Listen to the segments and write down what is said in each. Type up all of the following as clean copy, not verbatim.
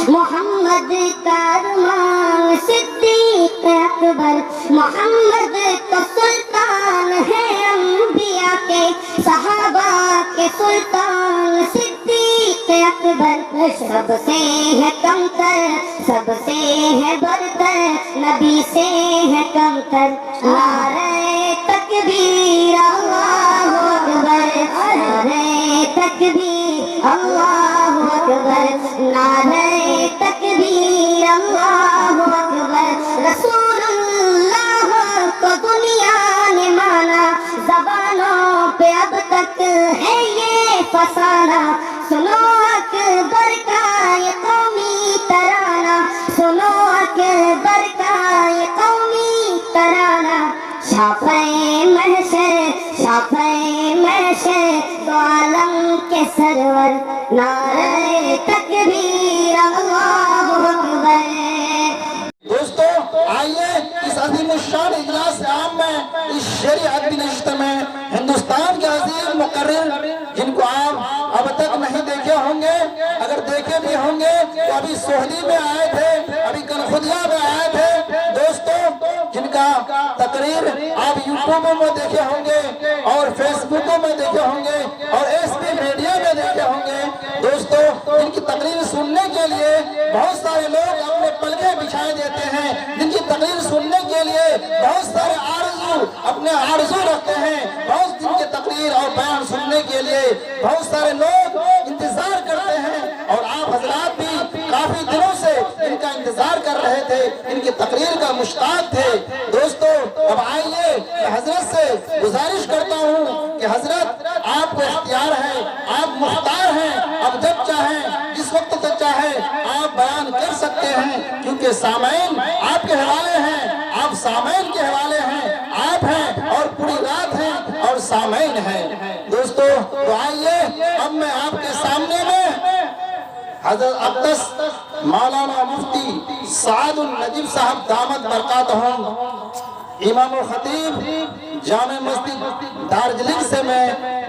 محمد کا ارمان صدیق اکبر، محمد تو سلطان ہے انبیاء کے، صحابہ کے سلطان صدیق اکبر، سب سے ہے کمتر، سب سے ہے برتر، نبی سے ہے کمتر، نعرہ تکبیر اللہ اکبر، نعرہ تکبیر اللہ اکبر، نعرہ تکبیر اللہ اکبر، رسول اللہ کو دنیا نے مانا، زبانوں پہ اب تک ہے یہ فسانہ، سنو اکبر کا یہ قومی ترانہ، سنو اکبر کا یہ قومی ترانہ، شافع محشر، شافع محشر دو عالم کے سرور، نعرہ تکبیر اللہ اکبر۔ دوستو آئیے اس عظیم الشان اجلاس عام میں، اس شعری ادبی نشست میں ہندوستان کے عظیم مقرر جن کو آپ اب تک نہیں دیکھے ہوں گے، اگر دیکھے بھی ہوں گے تو ابھی سوہلی میں آئے تھے، ابھی کنخدیا میں آئے تھے، دوستو جن کا تقریر آپ یوٹیوب میں دیکھے ہوں گے اور فیس بکوں میں دیکھے ہوں گے اور ایس پی میڈیا میں دیکھے ہوں گے، دوستو جن کی تقریر سننے کے لیے بہت سارے لوگ اپنے پلکیں بچھائے دیتے ہیں، جن کی تقریر سننے کے لیے بہت سارے اپنے آرزو رکھتے ہیں، بہت جن کی تقریر اور بیان سننے کے لیے بہت سارے لوگ انتظار کرتے ہیں، اور آپ حضرات بھی کافی دنوں سے ان کا انتظار کر رہے تھے، ان کی تقریر کا مشتاق تھے۔ دوستو اب آئیے میں حضرت سے گزارش کرتا ہوں کہ حضرت آپ کو اختیار ہے، آپ مختار ہیں، اب جب چاہیں جس وقت تک چاہیں آپ بیان کر سکتے ہیں، کیونکہ سامعین آپ کے حوالے ہیں، آپ سامعین کے حوالے ہیں، آپ ہیں اور پوری رات ہیں اور سامعین ہیں۔ دوستو تو آئیے اب میں آپ کے سامنے میں حضرت اقدس مولانا مفتی سعد النجیب صاحب دامت برکاتہم امام و خطیب جامع مسجد دارجلنگ سے میں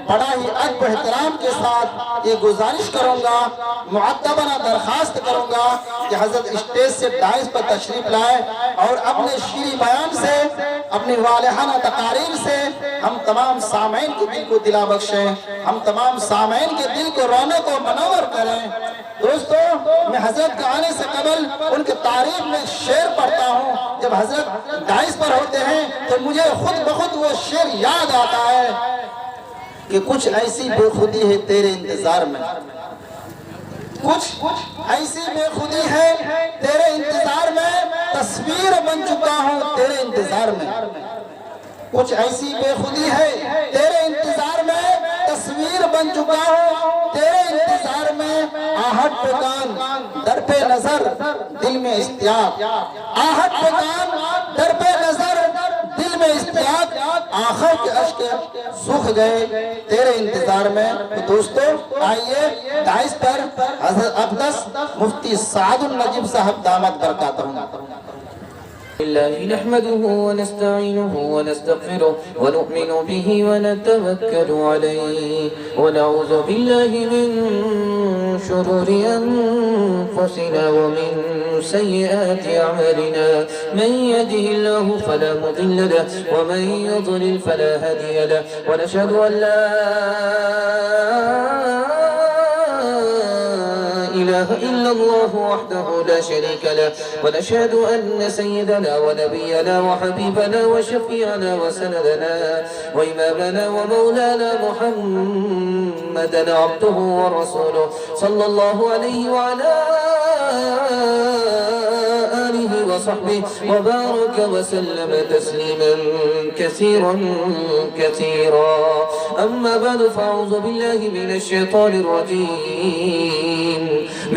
بڑا ہی ادب و احترام کے ساتھ یہ گزارش کروں گا، معدبانہ درخواست کروں گا کہ حضرت اسٹیج سے ڈائز پر تشریف لائے اور اپنے شیریں بیان سے، اپنی والہانہ تقاریر سے ہم تمام سامعین کے دل کو دلا بخشیں، ہم تمام سامعین کے دل کو رونق و منور کریں۔ دوستو میں حضرت کے آنے سے قبل ان کے تعریف میں شعر پڑھتا ہوں، جب حضرت ڈائز پر ہوتے ہیں تو مجھے خود بخود وہ شعر یاد آتا ہے کہ کچھ ایسی بے خودی ہے تیرے انتظار میں، کچھ ایسی بے خودی ہے تیرے انتظار میں، تصویر بن چکا ہوں تیرے انتظار میں، کچھ ایسی بے خودی ہے تیرے انتظار میں، تصویر بن چکا ہوں تیرے انتظار میں، آہٹ پہ کان در پہ نظر دل میں اشتیاق، آہٹ پہ کان در پہ نظر دل میں اشتیاق، آخر کے اشک سوکھ گئے تیرے انتظار میں۔ تو دوستو آئیے ڈائز پر حضرت اقدس مفتی سعد النجیب صاحب دامت برکاتہم۔ الله نحمده ونستعينه ونستغفره ونؤمن به ونتوكل عليه ونعوذ بالله من شرور أنفسنا ومن سيئات أعمالنا، من يهده الله فلا مضل له ومن يضلل فلا هادي له، ونشهد أن لا إله إلا الله وحده لا شريك له، ونشهد أن سيدنا ونبينا وحبيبنا وشفيعنا وسندنا وإمامنا ومولانا محمدا عبده ورسوله صلى الله عليه وعلى آله وصحبه وبارك وسلم تسليما كثيرا كثيرا. أما بعد فأعوذ بالله من الشيطان الرجيم.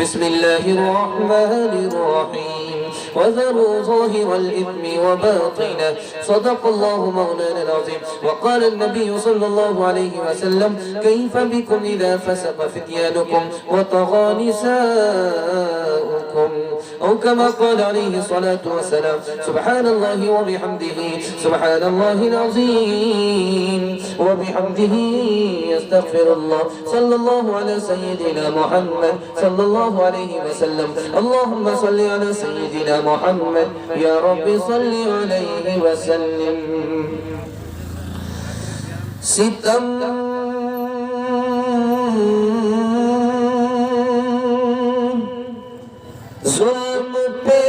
بسم الله الرحمن الرحيم. وذروا ظاهر الإثم وباطنه. صدق الله مولانا العظيم. وقال النبي صلى الله عليه وسلم: كيف بكم إذا فسق فتيانكم وطغى نساؤكم أو كما قال عليه الصلاة والسلام سبحان الله وبحمده سبحان الله العظيم وبحمده استغفر الله صلى الله على سيدنا محمد صلى الله عليه وسلم اللهم صل على سيدنا محمد يا رب صل عليه وسلم ستم ظلم پہ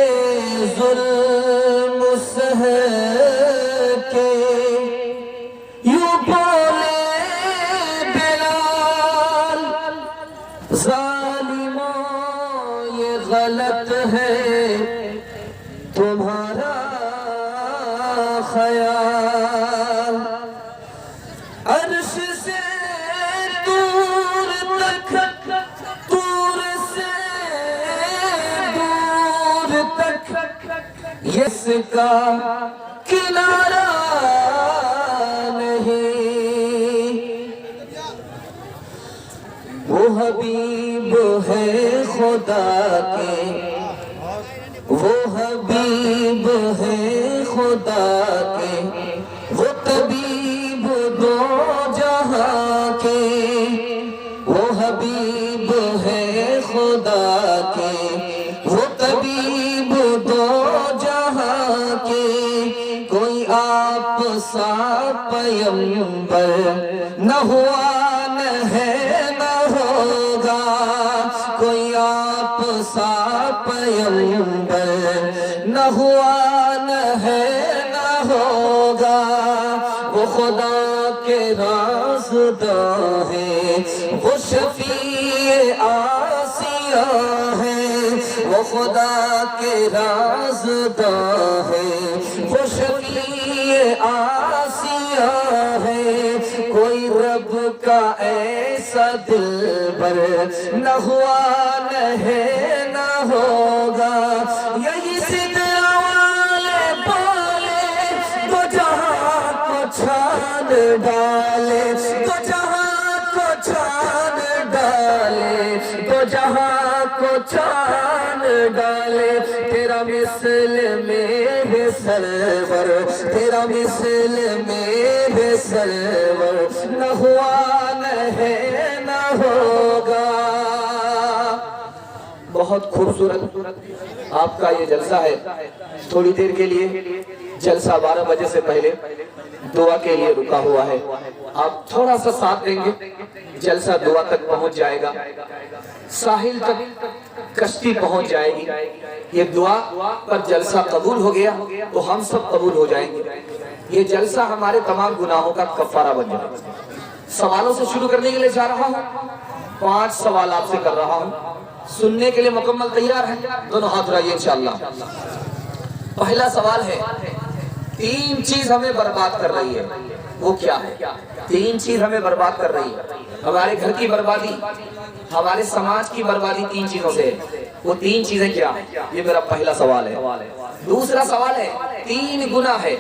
ظلم سہ کے یوں بولے بلال ظالموں یہ غلط ہے تمہارا خیال عرش سے دور تک دور سے دور تک اس کا کنارہ نہیں وہ حبیب ہے خدا کے وہ حبیب ہے خدا کے وہ طبیب دو جہاں کے وہ حبیب ہے خدا کے وہ طبیب دو جہاں کے کوئی آپ سا پیمبر نہ ہوا نہ ہے نہ ہوگا کوئی آپ سا پیمبر نہ ہوا نہ ہے نہ ہوگا وہ خدا کے رازداں ہے وہ شفیع آسیہ ہے وہ خدا کے رازداں ہے وہ شفیع آسیہ ہے کوئی رب کا ایسا دلبر نہ ہوا نہ ہے نہ ہوگا یہی سدرا والے بولے تو جہاں کو چھان ڈالے تو جہاں کو چھان ڈالے تو جہاں کو چھان ڈالے تیرا مثل میرے سرور تیرا مثل میرے سرور نہ ہوا نہ ہے نہ ہوگا بہت خوبصورت آپ کا یہ جلسہ ہے تھوڑی دیر کے لیے جلسہ 12 بجے سے پہلے دعا کے لیے رکا ہوا ہے آپ تھوڑا سا ساتھ دیں گے جلسہ دعا تک پہنچ جائے گا ساحل تک کشتی پہنچ جائے گی یہ دعا پر جلسہ قبول ہو گیا تو ہم سب قبول ہو جائیں گے یہ جلسہ ہمارے تمام گناہوں کا کفارہ بن جائے سوالوں سے شروع کرنے کے لیے جا رہا ہوں 5 سوال آپ سے کر رہا ہوں سننے کے لیے مکمل تیار ہیں دونوں ہاتھ اٹھائیے انشاءاللہ پہلا سوال ہے 3 چیز ہمیں برباد کر رہی ہے وہ کیا ہے 3 چیز ہمیں برباد کر رہی ہے ہمارے گھر کی بربادی ہمارے سماج کی بربادی 3 چیزوں سے ہے وہ 3 چیزیں کیا ہیں یہ میرا پہلا سوال ہے دوسرا سوال ہے 3 گناہ ہے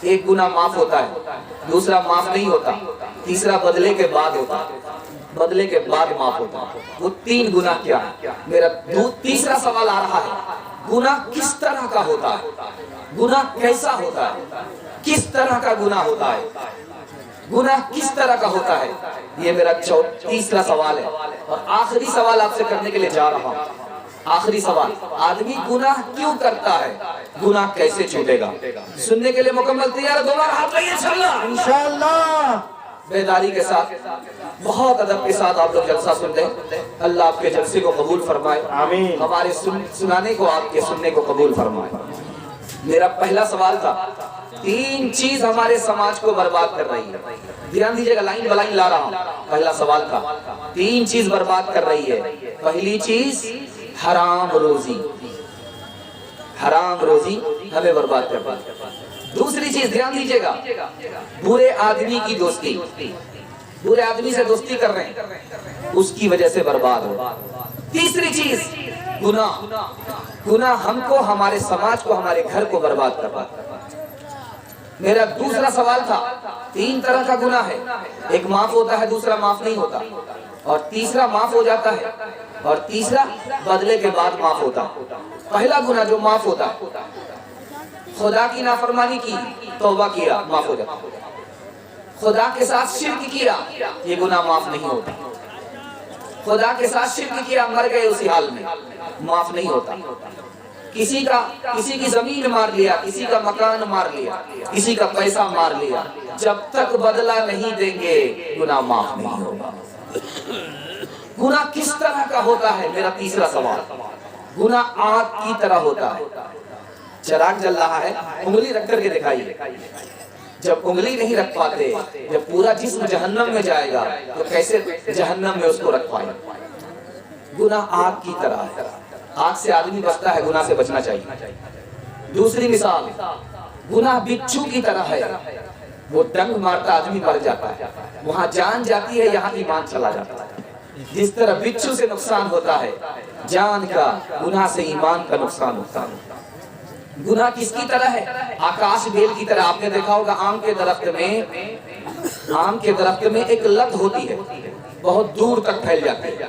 ایک گناہ معاف ہوتا ہے دوسرا معاف نہیں ہوتا تیسرا بدلے کے بعد ہوتا بدلے کے بعد معاف ہوتا وہ 3 گناہ کیا ہے میرا تیسرا سوال آ رہا ہے گناہ کس طرح کا ہوتا ہے گناہ کیسا ہوتا ہے کس طرح کا گناہ ہوتا ہے گناہ کس طرح کا ہوتا ہے یہ میرا تیسرا سوال ہے اور آخری سوال آپ سے کرنے کے لیے جا رہا ہوں آخری سوال آدمی گناہ کیوں کرتا ہے گناہ کیسے چھوٹے گا سننے کے لیے مکمل تیار ہے دوبارہ ہاتھ لائیے انشاءاللہ بیداری کے ساتھ بہت ادب کے ساتھ آپ لوگ جلسہ سن لیں اللہ آپ کے جلسے کو قبول فرمائے آمین ہمارے سنانے کو آپ کے سننے کو قبول فرمائے میرا پہلا سوال تھا 3 چیز ہمارے سماج کو برباد کر رہی ہے دھیان دیجئے گا لائن بلائن لا رہا ہوں پہلا سوال تھا 3 چیز برباد کر رہی ہے پہلی چیز حرام روزی ہمیں برباد کر رہی ہے دوسری چیز دھیان دیجئے گا برے آدمی کی دوستی برے آدمی سے دوستی کر رہے ہیں اس کی وجہ سے برباد ہو تیسری چیز گناہ ہم کو ہمارے سماج کو ہمارے گھر کو برباد کر رہا ہے میرا دوسرا سوال تھا 3 طرح کا گناہ ہے ایک معاف ہوتا ہے دوسرا معاف نہیں ہوتا اور تیسرا معاف ہو جاتا ہے اور تیسرا بدلے کے بعد معاف ہوتا پہلا گناہ جو معاف ہوتا ہے، خدا کی نافرمانی کی، توبہ کیا، معاف ہو جاتا، خدا کے ساتھ شرک کیا، یہ گناہ معاف نہیں ہوتا، خدا کے ساتھ شرک کیا، مر گئے اسی حال میں، معاف نہیں ہوتا، کسی کی زمین مار لیا، کسی کا مکان مار لیا، کسی کا پیسہ مار لیا، جب تک بدلہ نہیں دیں گے گناہ معاف نہیں ہوگا۔ گناہ کس طرح کا ہوتا ہے؟ میرا تیسرا سوال، گناہ آگ کی طرح ہوتا ہے۔ چراغ جل رہا ہے، انگلی رکھ کر کے دکھائیے، جب انگلی نہیں رکھ پاتے، جب پورا جسم جہنم میں جائے گا تو کیسے جہنم میں اس کو رکھ پائیں؟ گناہ آگ کی طرح ہے، آگ سے آدمی بچتا ہے، گناہ سے بچنا چاہیے۔ دوسری مثال، گناہ بچھو کی طرح ہے، وہ ڈنگ مارتا آدمی مر جاتا ہے، وہاں جان جاتی ہے، یہاں ایمان چلا جاتا ہے۔ جس طرح بچھو سے نقصان ہوتا ہے جان کا، گناہ سے ایمان کا نقصان ہوتا ہے۔ گناہ کس کی طرح ہے؟ آکاش بیل کی طرح۔ آپ نے دیکھا ہوگا آم کے درخت میں ایک لت ہوتی ہے، بہت دور تک پھیل جاتی ہے،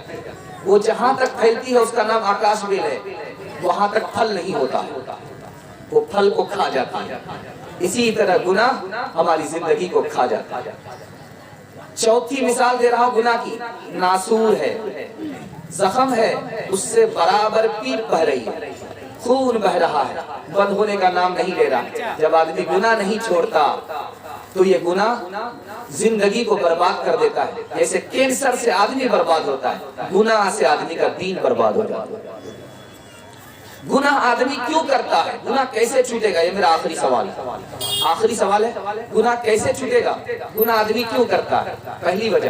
وہ جہاں تک پھیلتی ہے اس کا نام آکاش بیل ہے، وہاں تک پھل نہیں ہوتا، وہ پھل کو کھا جاتا ہے۔ اسی طرح گناہ ہماری زندگی کو کھا جاتا ہے۔ چوتھی مثال دے رہا ہوں گناہ کی، ناسور ہے، زخم ہے، اس سے برابر پیپ بہ رہی ہے، خون بہ رہا ہے، بند ہونے کا نام نہیں لے رہا۔ جب آدمی گناہ نہیں چھوڑتا تو یہ گناہ زندگی کو برباد کر دیتا ہے، جیسے کینسر سے آدمی برباد ہوتا ہے، گناہ سے آدمی کا دین برباد ہو جاتا ہے۔ گناہ آدمی کیوں کرتا ہے؟ گناہ کیسے چھوٹے گا؟ یہ میرا آخری سوال ہے، گناہ کیسے چھوٹے گا؟ گناہ آدمی کیوں کرتا ہے؟ پہلی وجہ،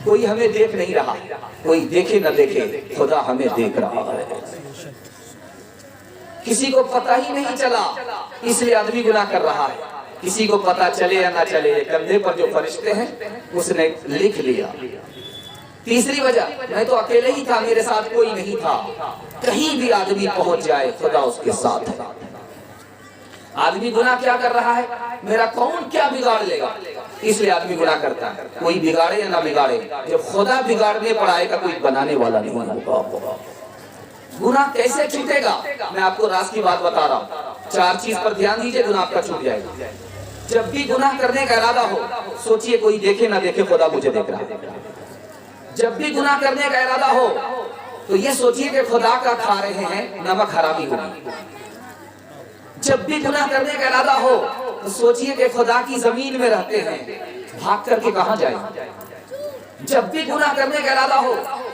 کوئی ہمیں دیکھ نہیں رہا، کوئی دیکھے نہ دیکھے، خدا ہمیں دیکھ رہا ہے۔ کسی کو پتہ ہی نہیں چلا، اس لیے آدمی گناہ کر رہا ہے۔ کسی کو پتہ چلے یا نہ چلے، کندھے پر جو فرشتے ہیں اس نے لکھ لیا۔ تیسری وجہ، میں تو اکیلے ہی تھا، میرے ساتھ کوئی نہیں تھا۔ کہیں بھی آدمی پہنچ جائے، خدا اس کے ساتھ ہے۔ آدمی گناہ کیا کر رہا ہے؟ میرا کون کیا بگاڑ لے گا، اس لیے آدمی گناہ کرتا ہے۔ کوئی بگاڑے یا نہ بگاڑے، جب خدا بگاڑنے پر آئے گا کوئی بنانے والا نہیں ہوگا۔ گناہ کیسے چھوٹے گا؟ میں آپ کو راز کی بات بتا رہا ہوں، 4 چیز پر دھیان دیجئے، گناہ آپ کا چھوٹ جائے گا۔ جب بھی گناہ کرنے کا ارادہ ہو، سوچئے کوئی دیکھے نہ دیکھے، خدا مجھے دیکھ رہا ہے۔ جب بھی گناہ کرنے کا ارادہ ہو تو یہ سوچئے کہ خدا کا کھا رہے ہیں، نمک حرامی ہوگی۔ جب بھی گناہ کرنے کا ارادہ ہو تو سوچئے کہ خدا کی زمین میں رہتے ہیں، بھاگ کر کے کہاں جائیں۔ جب بھی گناہ کرنے کا ارادہ ہو،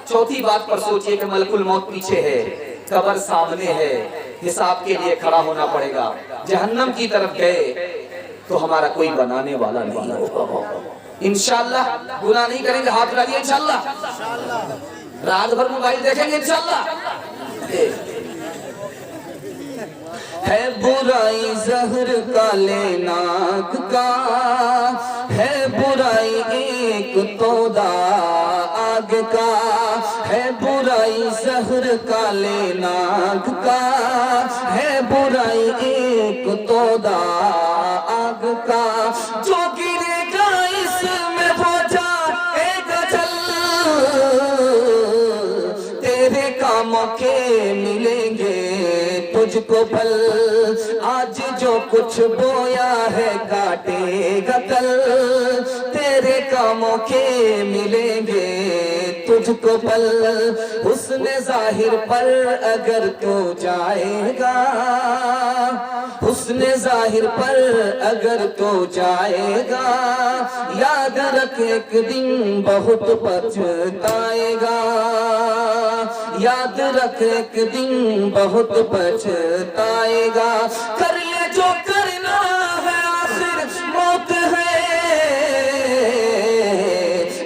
چوتھی بات پر سوچئے کہ ملک الموت پیچھے ہے، قبر سامنے ہے، حساب کے لیے کھڑا ہونا پڑے گا، جہنم کی طرف گئے تو ہمارا کوئی بنانے والا نہیں ہوگا۔ انشاءاللہ گناہ نہیں کریں گے، ہاتھ لگائیے انشاءاللہ۔ رات بھر موبائل دیکھیں گے انشاءاللہ۔ ہے برائی زہر کالے ناک کا، ہے برائی ایک تودا آگ کا، ہے برائی زہر کالے ناک کا، ہے برائی ایک تودا آگ کا، جو گرے گا اس میں وہ جائے گا جل، تیرے کاموں کے ملیں گے تجھ کو پھل، آج جو کچھ بویا ہے کاٹے گا کل، تیرے کاموں کے ملیں گے تجھ کو پھل، حسن ظاہر پر اگر تو جائے گا، حسن ظاہر پر اگر تو جائے گا، یاد رکھ ایک دن بہت پچھتائے گا، یاد رکھ ایک دن بہت پچھتائے گا، کر لے جو کرنا ہے آخر موت ہے،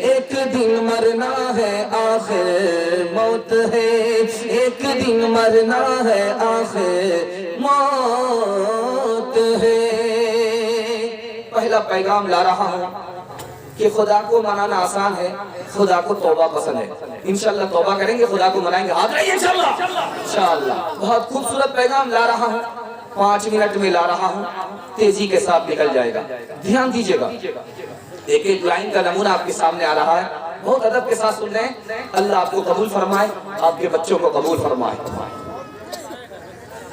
ایک دن مرنا ہے آخر موت ہے، ایک دن مرنا ہے آخر موت ہے۔ پہلا پیغام لا رہا ہوں کہ خدا کو منانا آسان ہے، خدا کو توبہ پسند ہے۔ انشاءاللہ توبہ کریں گے، خدا کو منائیں گے، ہاتھ رہیے انشاءاللہ۔ بہت خوبصورت پیغام لا رہا ہوں، 5 منٹ میں لا رہا ہوں، تیزی کے ساتھ نکل جائے گا، دھیان دیجئے گا۔ ایک ایک لائن کا نمونہ آپ کے سامنے آ رہا ہے، بہت ادب کے ساتھ سن رہے ہیں۔ اللہ آپ کو قبول فرمائے، آپ کے بچوں کو قبول فرمائے۔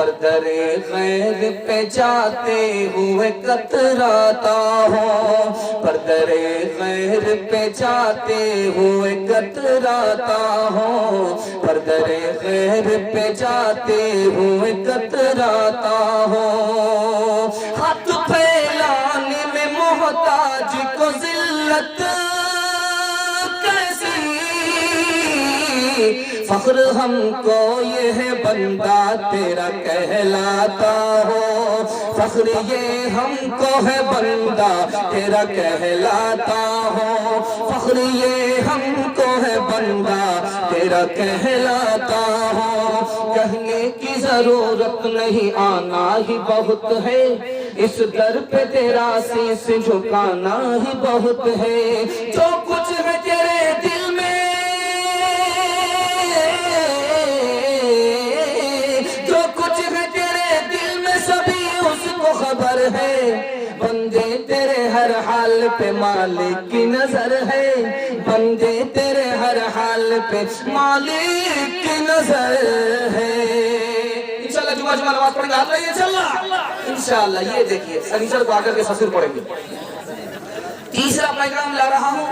پر در غیر پہ جاتے ہوئے کتراتا ہوں، پر در غیر پہ جاتے ہوئے کتراتا ہوں، پر در غیر پہ جاتے ہوئے کتراتا ہوں، ہاتھ پھیلانے میں محتاج کو ذلت فخر ہم کو یہ ہے بندہ تیرا کہلاتا ہو، فخر یہ ہم کو ہے بندہ تیرا کہلاتا ہو، فخر یہ ہم کو ہے بندہ تیرا کہلاتا ہو، کہنے کی ضرورت نہیں آنا ہی بہت ہے، اس در پہ تیرا سیس جھکانا ہی بہت ہے، جو کچھ ہے تیرے دل میں خبر ہے، بندے تیرے ہر حال پہ مالک کی نظر ہے، بندے تیرے ہر حال پہ مالک کی نظر ہے۔ انشاءاللہ جمعہ نماز پڑھیں گے، آپ رہیے انشاءاللہ۔ یہ دیکھیے سنیچر کو آکر کے سسر پڑھیں گے۔ تیسرا پیغام لا رہا ہوں،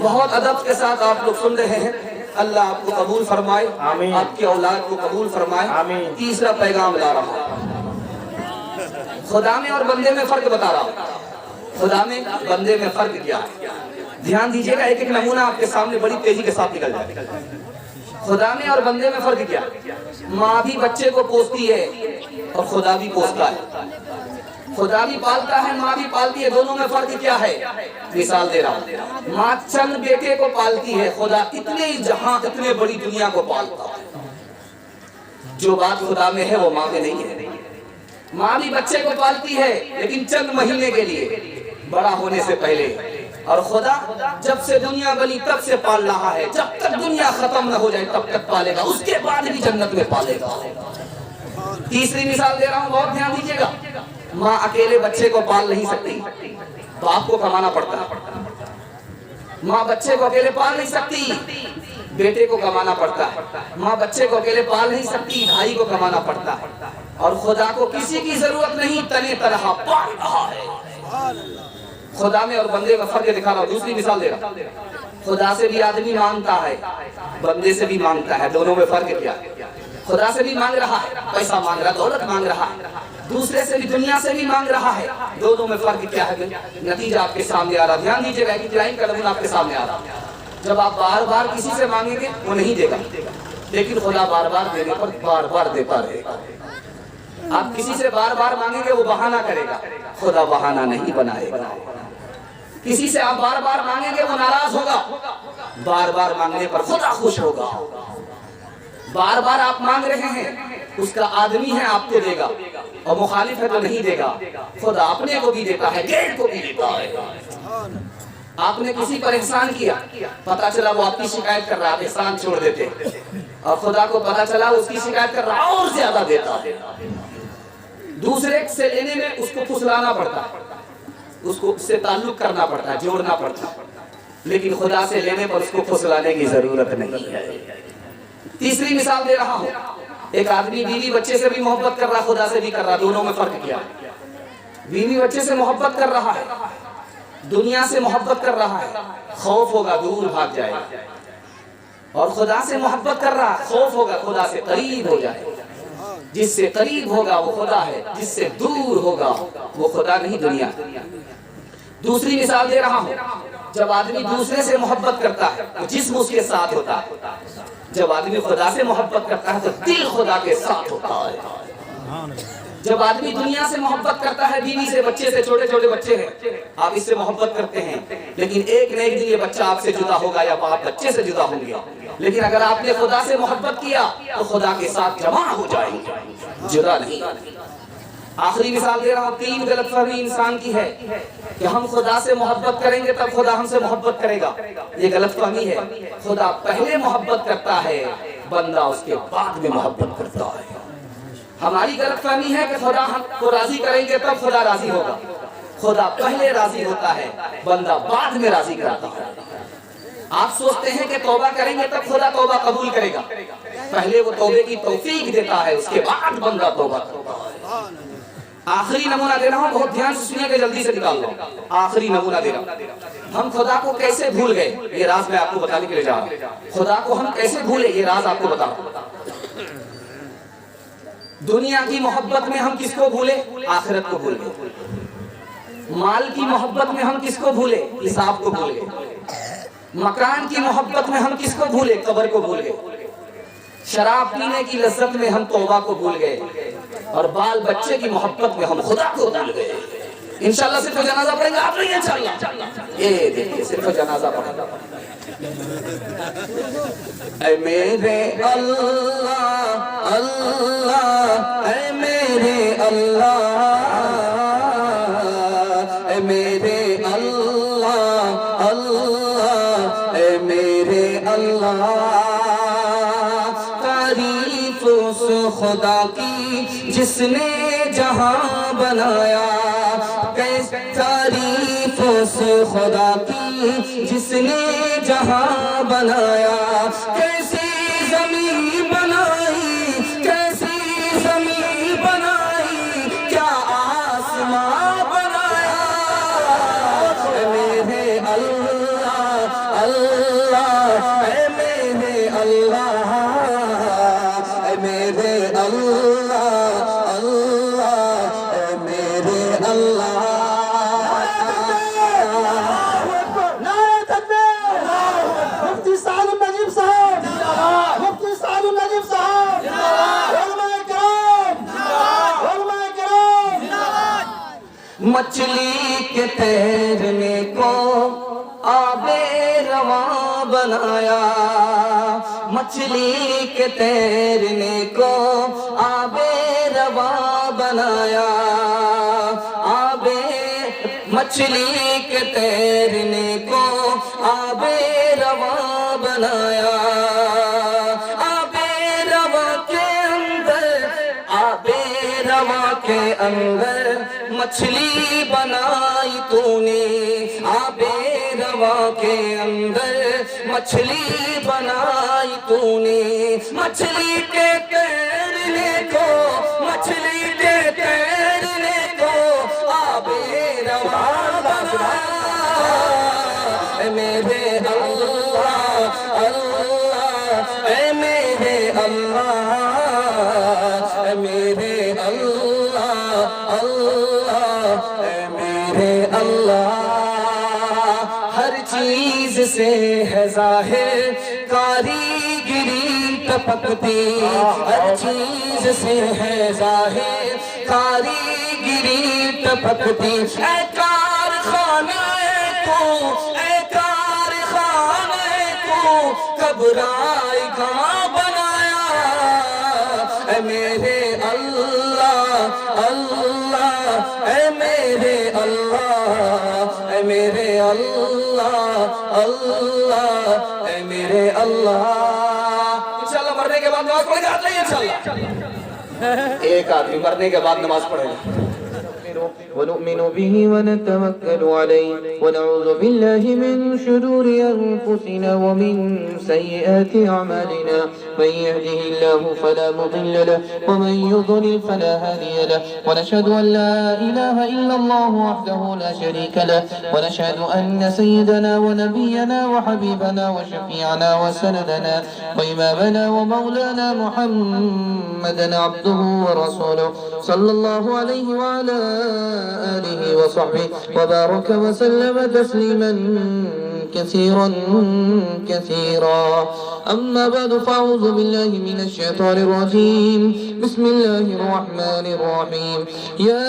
بہت ادب کے ساتھ آپ لوگ سن رہے ہیں، اللہ آپ کو قبول فرمائے، آپ کی اولاد کو قبول فرمائے۔ تیسرا پیغام لا رہا ہوں، خدا میں اور بندے میں فرق بتا رہا ہوں، خدا میں بندے میں فرق کیا ہے۔ دھیان دیجئے گا، ایک ایک نمونہ آپ کے سامنے بڑی تیزی کے ساتھ نکل جائے۔ خدا میں اور بندے میں فرق کیا ہے؟ ماں بھی بچے کو پوستی ہے اور خدا بھی پوستا ہے، خدا بھی پالتا ہے، ماں بھی پالتی ہے، دونوں میں فرق کیا ہے؟ مثال دے رہا ہوں، ماں چند بیٹے کو پالتی ہے، خدا اتنے جہاں اتنے بڑی دنیا کو پالتا ہے۔ جو بات خدا میں ہے وہ ماں میں نہیں ہے۔ ماں بھی بچے کو پالتی ہے لیکن چند مہینے کے لیے، بڑا ہونے سے پہلے، اور خدا جب سے دنیا بنی تب سے پال رہا ہے، جب تک دنیا ختم نہ ہو جائے تب تک پالے گا، اس کے بعد بھی جنت میں پالے گا۔ تیسری مثال دے رہا ہوں، بہت دھیان دیجیے گا، ماں اکیلے بچے کو پال نہیں سکتی، باپ کو کمانا پڑتا ہے۔ ماں بچے کو اکیلے پال نہیں سکتی، بیٹے کو کمانا پڑتا ہے۔ ماں بچے کو اکیلے پال نہیں سکتی، بھائی کو کمانا پڑتا ہے۔ اور خدا کو کسی کی ضرورت نہیں، تنے تنہا پال رہا ہے۔ خدا میں اور بندے میں فرق دکھا رہا ہوں۔ دوسری مثال دے رہا ہوں، خدا سے بھی آدمی مانگتا ہے، بندے سے بھی مانگتا ہے، دونوں میں فرق کیا ہے؟ خدا سے بھی مانگ رہا ہے، پیسہ مانگ رہا ہے، دولت مانگ رہا ہے، دوسرے سے بھی، دنیا سے بھی مانگ رہا ہے، دونوں میں فرق کیا ہے؟ نتیجہ آپ کے سامنے آ رہا۔ دھیان دیجیے گا، ایک لائن کا نمونہ آپ کے سامنے آ رہا۔ جب آپ بار بار کسی سے مانگیں گے وہ نہیں دے گا، لیکن خدا بار بار دینے پر بار بار دیتا رہے گا۔ آپ کسی سے بار بار مانگیں گے وہ بہانہ کرے گا، خدا بہانہ نہیں بنائے گا۔ کسی سے آپ بار بار مانگیں گے وہ ناراض ہوگا، بار بار مانگنے پر خدا خوش ہوگا۔ بار بار آپ مانگ رہے ہیں، اس کا آدمی ہے آپ کو دے گا، اور مخالف ہے تو نہیں دے گا۔ خدا اپنے کو بھی دیتا ہے، غیر کو بھی دیتا ہے۔ آپ نے کسی پر احسان کیا، پتا چلا وہ آپ کی شکایت کر رہا، آپ احسان چھوڑ دیتے، اور خدا کو پتا چلا اس کی شکایت کر رہا اور زیادہ دیتا ہے۔ دوسرے سے لینے میں اس کو پھسلانا پڑتا ہے، اس کو اس سے تعلق کرنا پڑتا ہے، جوڑنا پڑتا ہے، لیکن خدا سے لینے پر اس کو پھسلانے کی ضرورت نہیں ہے۔ تیسری مثال دے رہا ہوں، ایک آدمی بیوی بچے سے بھی محبت کر رہا، خدا سے بھی کر رہا، دونوں میں فرق کیا ہے؟ بیوی بچے سے محبت کر رہا ہے، دنیا سے محبت کر رہا ہے، خوف ہوگا دور بھاگ جائے گا، اور خدا سے محبت کر رہا، خوف ہوگا خدا سے قریب ہو جائے۔ جس سے قریب ہوگا وہ خدا ہے، جس سے دور ہوگا وہ خدا نہیں، دنیا۔ دوسری مثال دے رہا ہوں، جب آدمی دوسرے سے محبت کرتا ہے تو جسم اس کے ساتھ ہوتا ہے، جب آدمی خدا سے محبت کرتا ہے تو دل خدا کے ساتھ ہوتا ہے۔ جب آدمی دنیا سے محبت کرتا ہے، بیوی سے، بچے سے، چھوٹے چھوٹے بچے ہیں، آپ اس سے محبت کرتے ہیں، لیکن ایک نہ ایک دن یہ بچہ آپ سے جدا ہوگا یا آپ بچے سے جدا ہوں گے، لیکن اگر آپ نے خدا سے محبت کیا تو خدا کے ساتھ جمع ہو جائیں گے، جدا نہیں۔ آخری مثال دے رہا ہوں، تین غلط فہمی انسان کی ہے کہ ہم خدا سے محبت کریں گے تب خدا ہم سے محبت کرے گا، یہ غلط فہمی ہے۔ خدا پہلے محبت کرتا ہے، بندہ اس کے بعد میں محبت کرتا ہے۔ ہماری غلط فہمی ہے کہ خدا ہم کو راضی کریں گے تب خدا راضی ہوگا، خدا پہلے راضی ہوتا ہے، بندہ بعد میں راضی کرتا ہے۔ آپ سوچتے ہیں کہ توبہ کریں گے تب خدا توبہ قبول کرے گا، پہلے وہ توبے کی توفیق دیتا ہے، اس کے بعد بندہ توبہ کرتا ہے۔ آخری نمونہ دے رہا ہوں، بہت دھیان سے سنیے کہ جلدی سے نکال لو۔ آخری نمونہ دے رہا ہوں، ہم خدا کو کیسے بھول گئے، یہ راز میں آپ کو بتانے کے لیے جا رہا ہوں۔ خدا کو ہم کیسے بھولے، یہ راز آپ کو بتا رہا ہوں۔ دنیا کی محبت میں ہم کس کو بھولے؟ آخرت کو بھول گئے۔ مال کی محبت میں ہم کس کو بھولے؟ حساب کو بھول گئے۔ مکان کی محبت میں ہم کس کو بھولے؟ قبر کو بھول گئے۔ شراب پینے کی لذت میں ہم توبہ کو بھول گئے، اور بال بچے کی محبت میں ہم خدا کو بھول گئے۔ انشاءاللہ صرف جنازہ پڑھیں گے، آپ نہیں انشاءاللہ، یہ دیکھیں صرف جنازہ پڑھیں گے۔ اے میرے اللہ اللہ، اے میرے اللہ، اے میرے اللہ اللہ، اے میرے اللہ، تعریف اس خدا کی جس نے جہاں بنایا، تعریف اس خدا کی جس نے جہاں بنایا، کیسی زمین بنائی، کیسی زمین بنائی، کیا آسمان بنایا۔ اے میرے اللہ اللہ، اے میرے اللہ، اے میرے اللہ اللہ، اے میرے اللہ۔ مفتی سالم نجیب صاحب، مفتی سالم نجیب صاحب، علماء کرام، علماء کرام۔ مچھلی کے تیرنے کو آب رواں بنایا، مچھلی کے تیرنے کو آب رواں بنایا، مچھلی کے تیرنے کو آب رواں بنایا، آب رواں کے اندر، آب رواں کے اندر مچھلی بنائی تو نے، آب رواں کے اندر مچھلی بنائی تو نے، مچھلی کے تیرنے کو، مچھلی کے تیرنے کو آب رواں بنایا۔ اے میرے اللہ اللہ، اے میرے اللہ، اے میرے اللہ اللہ، اے میرے اللہ۔ ہر چیز سے ہے ظاہر کاریگری ٹپکتی، ہر چیز سے ہے ظاہر کاریگری ٹپکتی، اے کارخانے کو، اے کارخانے کو کب رائے گاں بنایا۔ اے میرے اللہ اللہ، اے میرے اللہ، اے میرے اللہ اللہ، اے میرے اللہ۔ انشاءاللہ مرنے کے بعد نماز پڑھے گا، آتے ہیں انشاءاللہ، ایک آدمی مرنے کے بعد نماز پڑھے گا۔ ونؤمن به ونتوكل عليه ونعوذ بالله من شرور أنفسنا ومن سيئات أعمالنا، من يهده الله فلا مضل له ومن يضلل فلا هادي له، ونشهد أن لا إله إلا الله وحده لا شريك له، ونشهد أن سيدنا ونبينا وحبيبنا وشفيعنا وسندنا وإمامنا ومولانا محمدا عبده ورسوله صلى الله عليه وعلى آله وصحبه وبارك وسلم تسليما كثيرا كثيرا. أما بعد فأعوذ بالله من الشيطان الرجيم. بسم الله الرحمن الرحيم. يا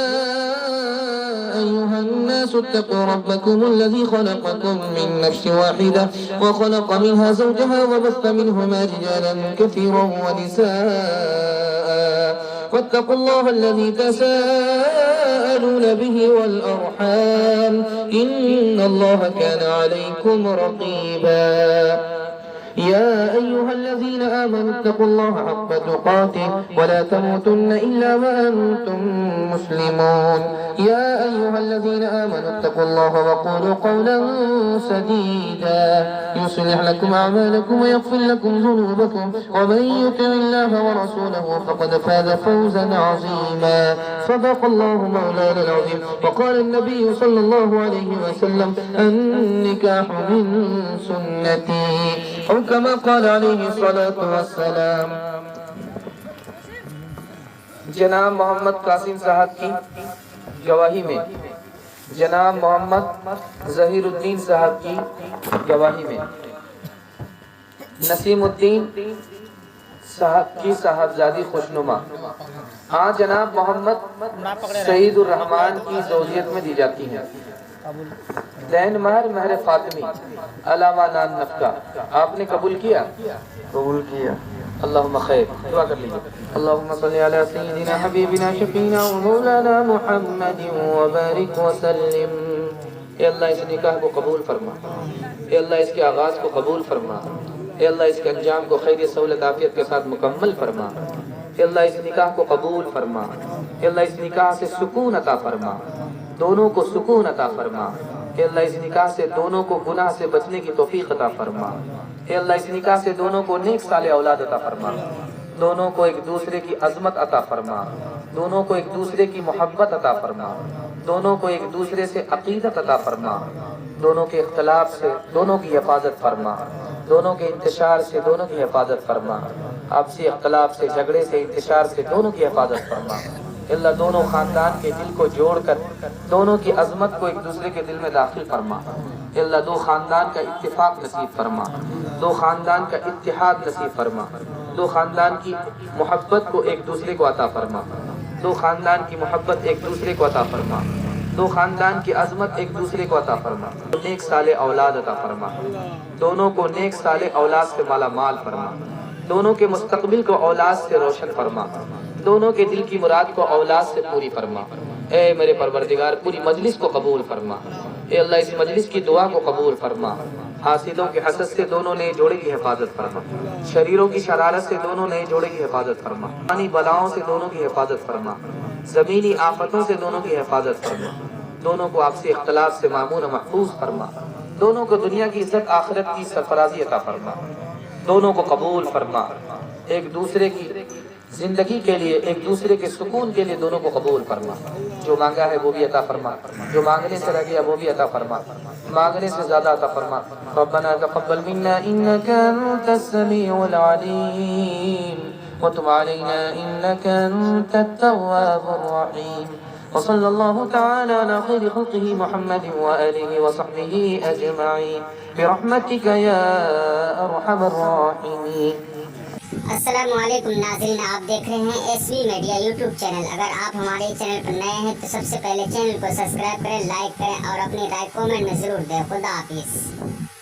أيها الناس اتقوا ربكم الذي خلقكم من نفس واحدة وخلق منها زوجها وبث منهما رجالا كثيرا ونساء، واتقوا الله الذي تساءلون به والأرحام إن الله كان عليكم رقيبا. يا أيها الذين آمنوا اتقوا الله حق تقاته ولا تموتن إلا وأنتم مسلمون. يا أيها الذين آمنوا اتقوا الله وقولوا قولا سديدا يصلح لكم أعمالكم ويغفر لكم ذنوبكم ومن يطع الله ورسوله فقد فاز فوزا عظيما. صدق الله مولانا العظيم. وقال النبي صلى الله عليه وسلم النكاح من سنتي أو كما قال عليه الصلاة والسلام. جناب محمد قاسم صاحب کی گواہی میں، جناب محمد ظہیر الدین صاحب کی گواہی میں، نسیم الدین صاحب کی صاحبزادی خوشنما ہاں جناب محمد سعید الرحمان کی زوجیت میں دی جاتی ہیں. دین مہر مہر فاطمی علامہ نان نفقہ آپ نے قبول کیا؟ قبول کیا. اللہم خیر. دعا کر لیجیے. اللہم صلی علی سیدنا حبیبنا شفینا و مولانا محمد وبارک وسلم. اے اللہ اس نکاح کو قبول فرما، اے اللہ اس کے آغاز کو قبول فرما، اے اللہ اس کے انجام کو خیر سہولت عافیت کے ساتھ مکمل فرما. اے اللہ اس نکاح کو قبول فرما، اے اللہ اس نکاح سے سکون عطا فرما، دونوں کو سکون عطا فرما. اے اللہ اس نکاح سے دونوں کو گناہ سے بچنے کی توفیق عطا فرما. اے اللہ اس نکاح سے دونوں کو نیک صالح اولاد عطا فرما، دونوں کو ایک دوسرے کی عظمت عطا فرما، دونوں کو ایک دوسرے کی محبت عطا فرما، دونوں کو ایک دوسرے سے عقیدت عطا فرما، دونوں کے اختلاف سے دونوں کی حفاظت فرما، دونوں کے انتشار سے دونوں کی حفاظت فرما، آپسی اختلاف سے جھگڑے سے انتشار سے دونوں کی حفاظت فرما. اللہ دونوں خاندان کے دل کو جوڑ کر دونوں کی عظمت کو ایک دوسرے کے دل میں داخل فرما. اللہ دو خاندان کا اتفاق نصیب فرما، دو خاندان کا اتحاد نصیب فرما، دو خاندان کی محبت کو ایک دوسرے کو عطا فرما، دو خاندان کی محبت ایک دوسرے کو عطا فرما، دو خاندان کی عظمت ایک دوسرے کو عطا فرما. نیک صالح اولاد عطا فرما، دونوں کو نیک صالح اولاد سے مالا مال فرما، دونوں کے مستقبل کو اولاد سے روشن فرما، دونوں کے دل کی مراد کو اولاد سے پوری فرما. اے میرے پروردگار پوری مجلس کو قبول فرما. اے اللہ اس مجلس کی دعا کو قبول فرما. حاسدوں کے حسد سے دونوں نئے جوڑے کی حفاظت فرما، شریروں کی شرارت سے دونوں نئے جوڑے کی حفاظت فرما، پانی بلاؤں سے دونوں کی حفاظت فرما، زمینی آفتوں سے دونوں کی حفاظت فرما، دونوں کو آپسی اختلاف سے مامون و محفوظ فرما، دونوں کو دنیا کی عزت آخرت کی سرفرازی عطا فرما، دونوں کو قبول فرما. ایک دوسرے کی زندگی کے لیے، ایک دوسرے کے سکون کے لیے دونوں کو قبول فرما. جو مانگا ہے وہ بھی عطا فرما، جو مانگنے سے رہ گیا وہ بھی عطا فرما، مانگنے سے زیادہ عطا فرما. ربنا تقبل منا انك انت السميع العليم وتب علينا انك انت التواب الرحيم. وصلى الله تعالى على خير خلقه محمد وآله وصحبه أجمعين برحمتك يا أرحم الراحمين. السلام علیکم ناظرین، آپ دیکھ رہے ہیں S V media YouTube channel. اگر آپ ہمارے چینل پر نئے ہیں تو سب سے پہلے چینل کو سبسکرائب کریں، لائک کریں اور اپنی رائے کامنٹ میں ضرور دیں. خدا حافظ.